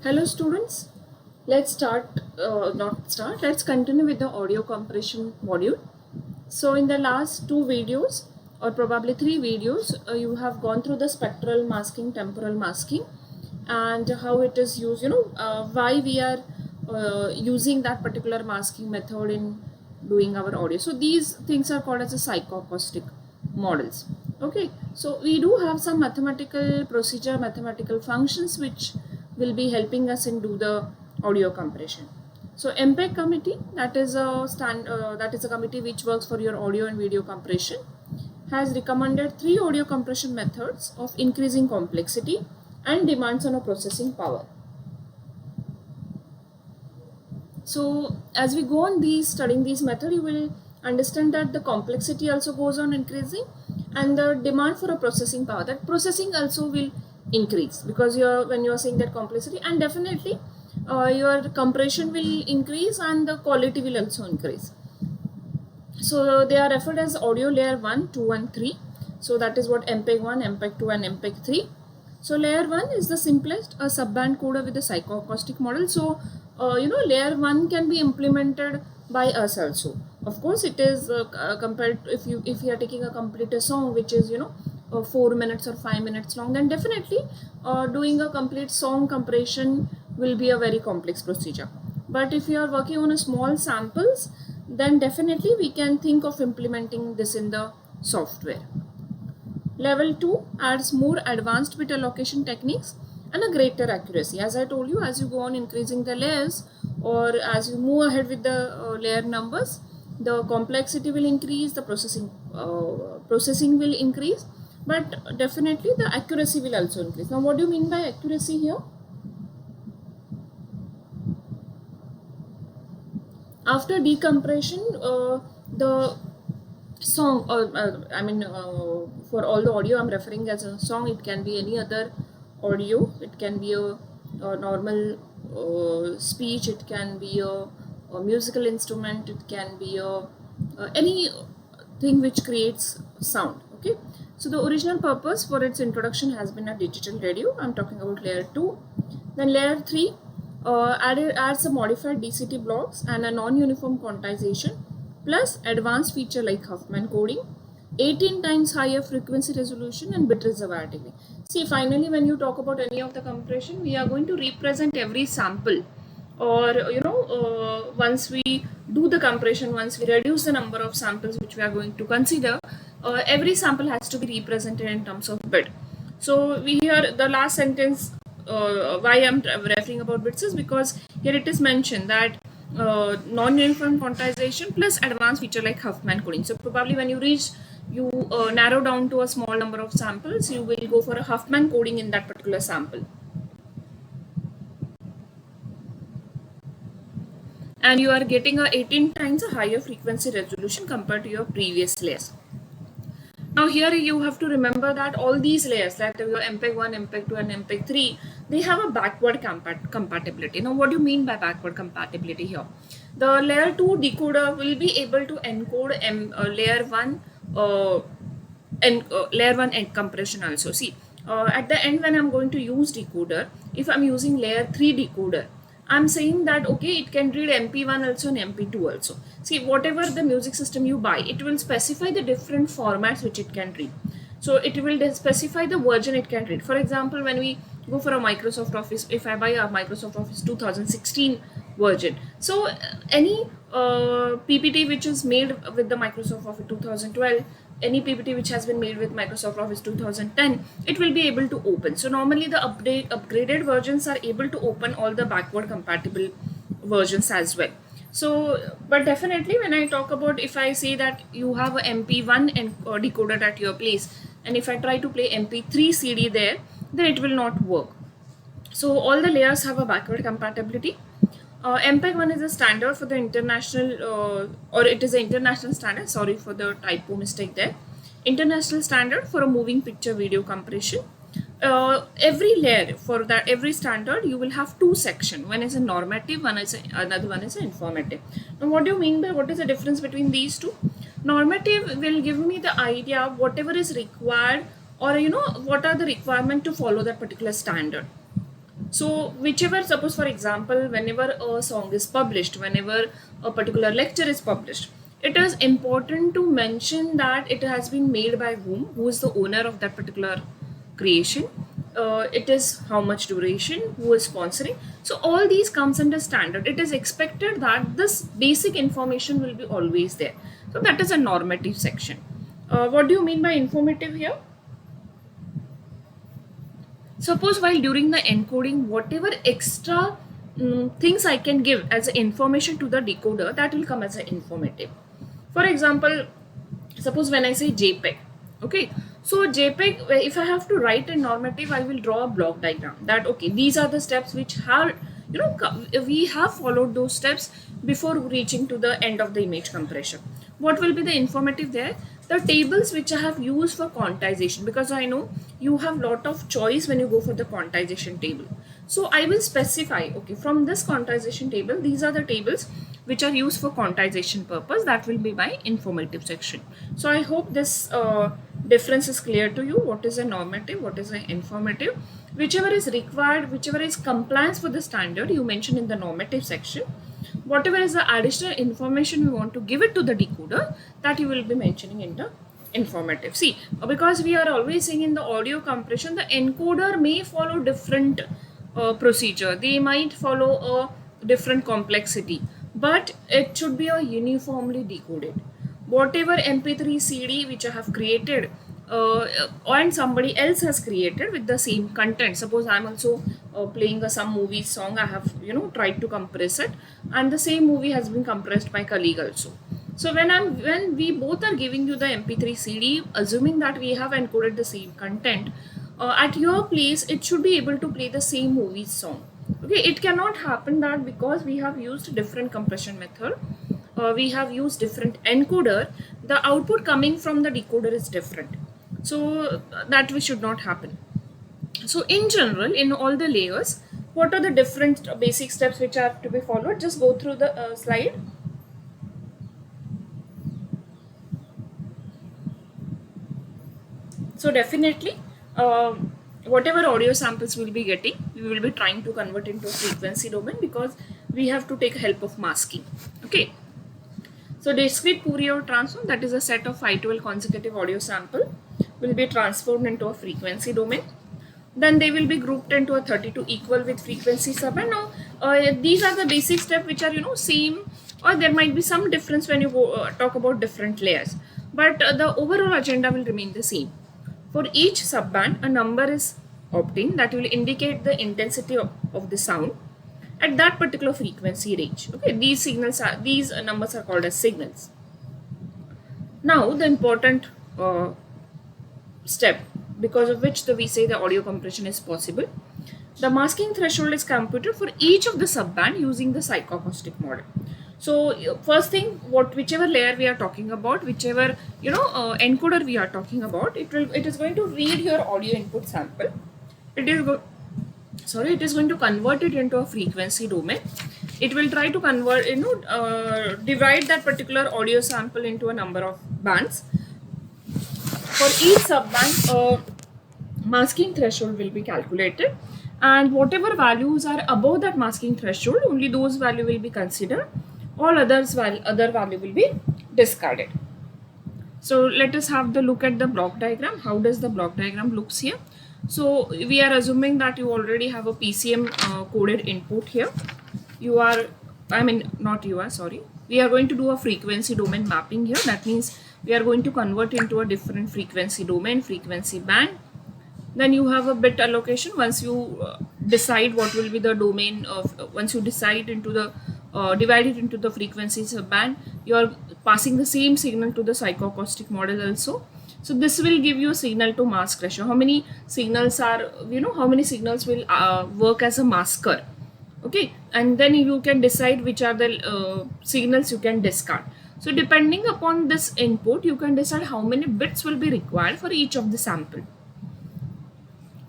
Hello students, let's continue with the audio compression module. So in the last two videos or probably three videos, you have gone through the spectral masking, temporal masking and how it is used, why we are using that particular masking method in doing our audio. So these things are called as a psychoacoustic models. Okay, so we do have some mathematical procedure, mathematical functions which will be helping us in do the audio compression. So MPEG committee, that is a committee which works for your audio and video compression, has recommended three audio compression methods of increasing complexity and demands on a processing power. So as we go on studying these method, you will understand that the complexity also goes on increasing and the demand for a processing power, that processing also will increase because when you are saying that complexity, and definitely your compression will increase and the quality will also increase. So they are referred as audio layer 1, 2 and 3. So that is what MPEG 1, MPEG 2 and MPEG 3. So layer 1 is the simplest, a subband coder with a psychoacoustic model. So layer 1 can be implemented by us also. Of course it is compared, if you are taking a complete song which is 4 minutes or 5 minutes long, then definitely doing a complete song compression will be a very complex procedure. But if you are working on a small samples, then definitely we can think of implementing this in the software. Level 2 adds more advanced bit allocation techniques and a greater accuracy. As I told you, as you go on increasing the layers or as you move ahead with the layer numbers, the complexity will increase, the processing will increase, but definitely the accuracy will also increase. Now what do you mean by accuracy here? After decompression, the song, for all the audio I'm referring as a song, it can be any other audio, it can be a normal speech, it can be a musical instrument, it can be any thing which creates sound. Okay, so the original purpose for its introduction has been a digital radio. I'm talking about layer 2. Then layer 3 adds a modified DCT blocks and a non-uniform quantization plus advanced feature like Huffman coding, 18 times higher frequency resolution and bit reservoir. See, finally when you talk about any of the compression, we are going to represent every sample, or once we do the compression, once we reduce the number of samples which we are going to consider, every sample has to be represented in terms of bit. So we hear the last sentence, why I'm referring about bits is because here it is mentioned that non-uniform quantization plus advanced feature like Huffman coding. So probably when you narrow down to a small number of samples, you will go for a Huffman coding in that particular sample. And you are getting a 18 times a higher frequency resolution compared to your previous layers. Now here you have to remember that all these layers, that your MPEG 1, MPEG 2 and MPEG 3, they have a backward compatibility. Now what do you mean by backward compatibility here? The layer 2 decoder will be able to encode layer 1 layer 1 end compression also. See, at the end when I'm going to use decoder, if I'm using layer 3 decoder, I'm saying that okay, it can read MP1 also and MP2 also. See, whatever the music system you buy, it will specify the different formats which it can read. So it will specify the version it can read. For example, when we go for a Microsoft Office, if I buy a Microsoft Office 2016 version, so any PPT which is made with the Microsoft Office 2012, any PPT which has been made with Microsoft Office 2010, it will be able to open. So normally the upgraded versions are able to open all the backward compatible versions as well. So, but definitely when I talk about, if I say that you have a MP1 and decoder at your place, and if I try to play MP3 CD there, then it will not work. So all the layers have a backward compatibility. MPEG 1 is a standard for the international, or it is an international standard, sorry for the typo mistake there, international standard for a moving picture video compression. Every layer for that, every standard, you will have two sections. One is a normative, another one is an informative. Now what do you mean by what is the difference between these two? Normative will give me the idea of whatever is required, or what are the requirement to follow that particular standard. So whichever, suppose for example, whenever a song is published, whenever a particular lecture is published, it is important to mention that it has been made by who is the owner of that particular creation. It is how much duration, who is sponsoring. So all these comes under standard. It is expected that this basic information will be always there. So that is a normative section. What do you mean by informative here? Suppose while during the encoding, whatever extra things I can give as information to the decoder, that will come as an informative. For example, suppose when I say JPEG, okay, so JPEG, if I have to write a normative, I will draw a block diagram that, okay, these are the steps which have, we have followed those steps before reaching to the end of the image compression. What will be the informative there? The tables which I have used for quantization, because I know you have lot of choice when you go for the quantization table. So I will specify, okay, from this quantization table, these are the tables which are used for quantization purpose. That will be my informative section. So I hope this difference is clear to you. What is a normative, what is an informative? Whichever is required, whichever is compliance with the standard, you mention in the normative section. Whatever is the additional information we want to give it to the decoder, that you will be mentioning in the informative. See, because we are always saying in the audio compression, the encoder may follow different procedure. They might follow a different complexity, but it should be a uniformly decoded. Whatever MP3 CD which I have created, and somebody else has created with the same content. Suppose I'm also playing some movie song, I have tried to compress it, and the same movie has been compressed by colleague also. So when we both are giving you the MP3 CD, assuming that we have encoded the same content, at your place it should be able to play the same movie song. Okay, it cannot happen that because we have used different compression method, we have used different encoder, the output coming from the decoder is different. So that we should not happen. So in general, in all the layers, what are the different basic steps which are to be followed? Just go through the slide. So definitely, whatever audio samples we'll be getting, we will be trying to convert into a frequency domain, because we have to take help of masking. Okay. So discrete Fourier transform, that is a set of 512 consecutive audio sample, will be transformed into a frequency domain. Then they will be grouped into a 32 equal with frequency subband. Now these are the basic steps which are same, or there might be some difference when you go talk about different layers, but the overall agenda will remain the same. For each subband, a number is obtained that will indicate the intensity of the sound at that particular frequency range. Okay, these numbers are called as signals. Now the important step, because of which we say the audio compression is possible. The masking threshold is computed for each of the subband using the psychoacoustic model. So first thing, whichever layer we are talking about, whichever encoder we are talking about, it is going to read your audio input sample. It is going to convert it into a frequency domain. It will try to convert, divide that particular audio sample into a number of bands. For each subband, masking threshold will be calculated, and whatever values are above that masking threshold, only those value will be considered. All other value will be discarded. So let us have the look at the block diagram. How does the block diagram looks here? So we are assuming that you already have a PCM coded input here. We are going to do a frequency domain mapping here. That means we are going to convert into a different frequency domain, frequency band. Then you have a bit allocation. Once you decide what will be the domain of, once you decide into the divide it into the frequencies band, you are passing the same signal to the psychoacoustic model also. So this will give you a signal to mask ratio. How many signals are, how many signals will work as a masker. Okay, and then you can decide which are the signals you can discard. So depending upon this input, you can decide how many bits will be required for each of the sample.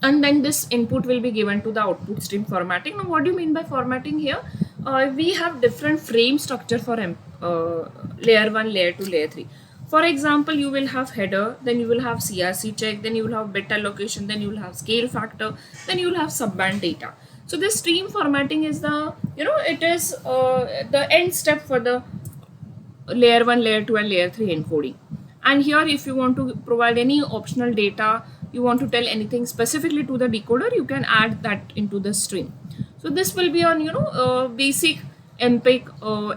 And then this input will be given to the output stream formatting. Now what do you mean by formatting here? We have different frame structure for layer 1, layer 2, layer 3. For example, you will have header, then you will have CRC check, then you will have bit allocation, then you will have scale factor, then you will have subband data. So this stream formatting is the, it is the end step for the layer 1, layer 2 and layer 3 encoding. And here if you want to provide any optional data, you want to tell anything specifically to the decoder, you can add that into the stream. So this will be on, basic MPEG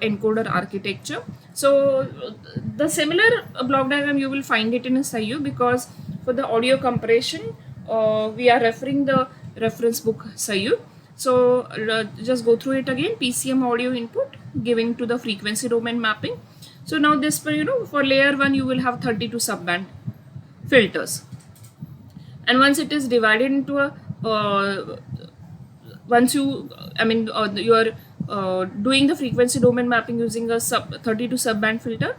encoder architecture. So the similar block diagram you will find it in a SIU, because for the audio compression we are referring the reference book SIU. So just go through it again. PCM audio input giving to the frequency domain mapping. So now this, for layer 1 you will have 32 subband filters, and once it is divided into a once you you are doing the frequency domain mapping using a 32 subband filter,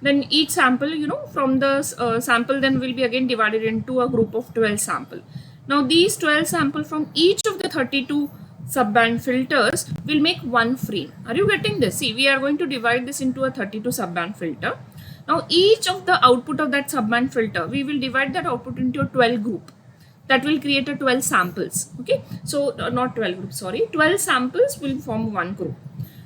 then each sample, from the sample then will be again divided into a group of 12 sample. Now these 12 sample from each of the 32 subband filters will make one frame. Are you getting this? See, we are going to divide this into a 32 subband filter. Now each of the output of that subband filter, we will divide that output into a 12 group. That will create a 12 samples. Okay, so not 12 groups, sorry, 12 samples will form one group.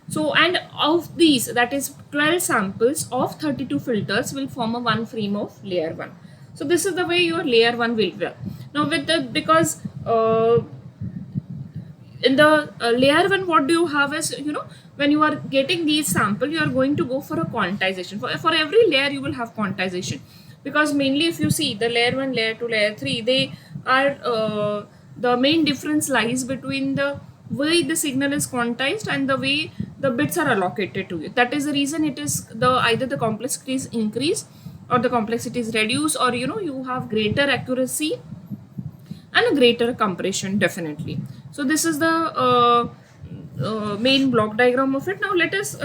So, and of these, that is 12 samples of 32 filters will form a one frame of layer 1. So this is the way your layer 1 will work. Now with the, because in the layer 1, what do you have is, when you are getting these sample, you are going to go for a quantization. For every layer you will have quantization, because mainly if you see the layer 1, layer 2, layer 3, they are the main difference lies between the way the signal is quantized and the way the bits are allocated to it. That is the reason it is the either the complexity is increased or the complexity is reduced, or you have greater accuracy and a greater compression, definitely. So this is the main block diagram of it. Now let us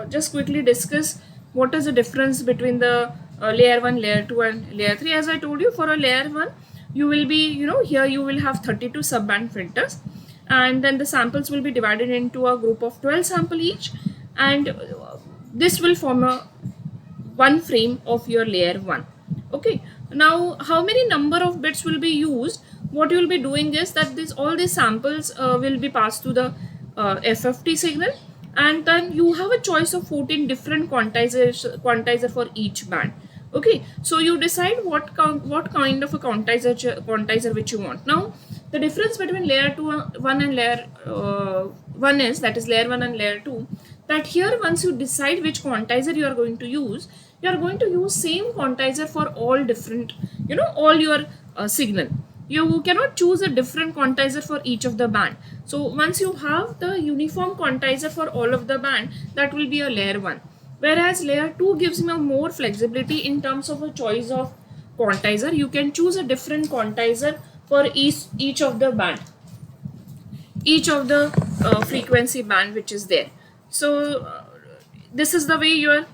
just quickly discuss what is the difference between the layer 1, layer 2 and layer 3. As I told you, for a layer 1 you will be, here you will have 32 subband filters, and then the samples will be divided into a group of 12 sample each, and this will form a one frame of your layer 1. Okay, now how many number of bits will be used? What you will be doing is that all these samples will be passed to the FFT signal, and then you have a choice of 14 different quantizer for each band. Okay, so you decide what kind of a quantizer which you want. Now the difference between layer 1 and layer 1 is, that is layer 1 and layer 2, that here once you decide which quantizer you are going to use, you are going to use same quantizer for all different, all your signal. You cannot choose a different quantizer for each of the band. So once you have the uniform quantizer for all of the band, that will be a layer 1. Whereas layer 2 gives me more flexibility in terms of a choice of quantizer. You can choose a different quantizer for each of the band, each of the frequency band which is there. So this is the way your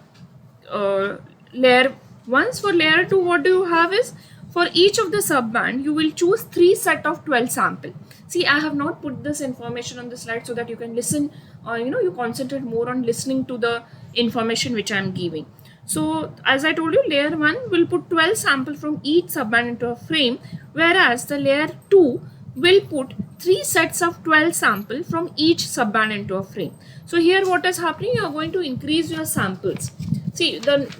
layer 1. For layer 2, what do you have is, for each of the subband you will choose 3 set of 12 sample. See, I have not put this information on the slide so that you can listen, you concentrate more on listening to the information which I am giving. So as I told you, layer 1 will put 12 sample from each subband into a frame, whereas the layer 2 will put 3 sets of 12 sample from each subband into a frame. So here what is happening, you are going to increase your samples. See, the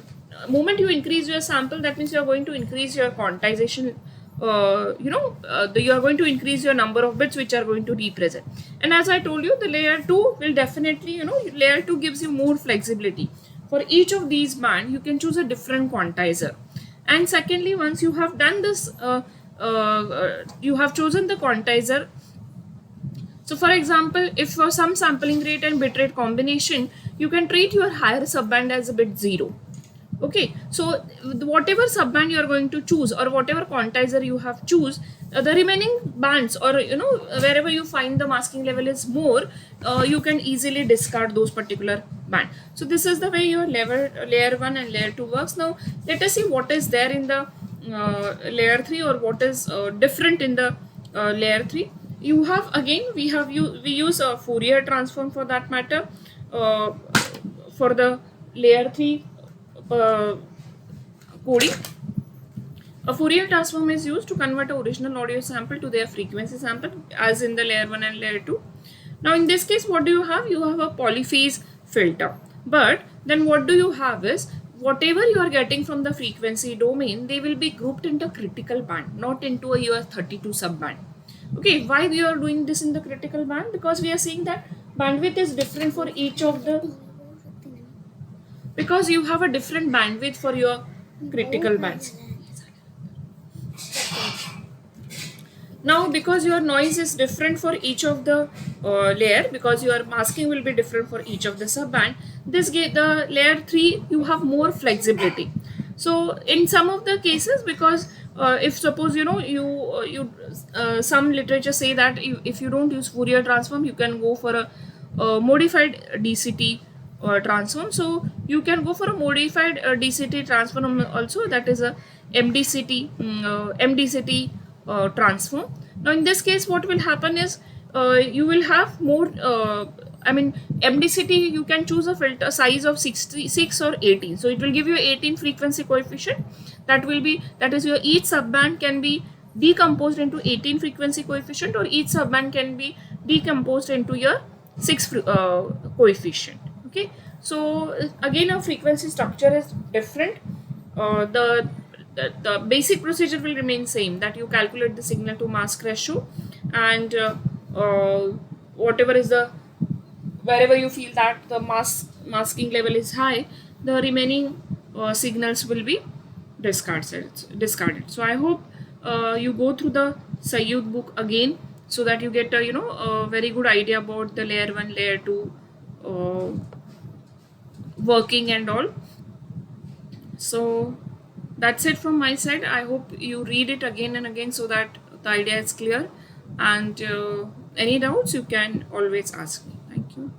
moment you increase your sample, that means you are going to increase your quantization, you are going to increase your number of bits which are going to be present. And as I told you, the layer 2 will definitely, layer 2 gives you more flexibility. For each of these band, you can choose a different quantizer. And secondly, once you have done this, you have chosen the quantizer. So for example, if for some sampling rate and bitrate combination, you can treat your higher subband as a bit 0. Okay, so whatever subband you are going to choose, or whatever quantizer you have choose, the remaining bands, or wherever you find the masking level is more, you can easily discard those particular band. So this is the way your layer 1 and layer 2 works. Now let us see what is there in the layer 3, or what is different in the layer 3. You have, again, we use a Fourier transform for that matter for the layer 3 coding. A Fourier transform is used to convert a original audio sample to their frequency sample, as in the layer 1 and layer 2. Now in this case, what do you have? You have a polyphase filter. But then what do you have is, whatever you are getting from the frequency domain, they will be grouped into critical band, not into a your 32 subband. Okay, why we are doing this in the critical band? Because we are seeing that bandwidth is different for each of the, because you have a different bandwidth for your critical bands. Now because your noise is different for each of the layer, because your masking will be different for each of the subband, the layer 3 you have more flexibility. So in some of the cases, because if suppose some literature say that if you don't use Fourier transform, you can go for a modified DCT transform. So you can go for a modified DCT transform also, that is a MDCT transform. Now in this case, what will happen is, you will have more MDCT, you can choose a filter size of 66 or 18, so it will give you 18 frequency coefficient. That is your each subband can be decomposed into 18 frequency coefficient, or each subband can be decomposed into your 6 coefficient. Okay, so again, our frequency structure is different. The basic procedure will remain same, that you calculate the signal to mask ratio, and whatever is the, wherever you feel that the masking level is high, the remaining signals will be discarded. So I hope you go through the Sayyid book again, so that you get a very good idea about the layer 1, layer 2 working and all. So that's it from my side. I hope you read it again and again, so that the idea is clear, and any doubts you can always ask me. Thank you.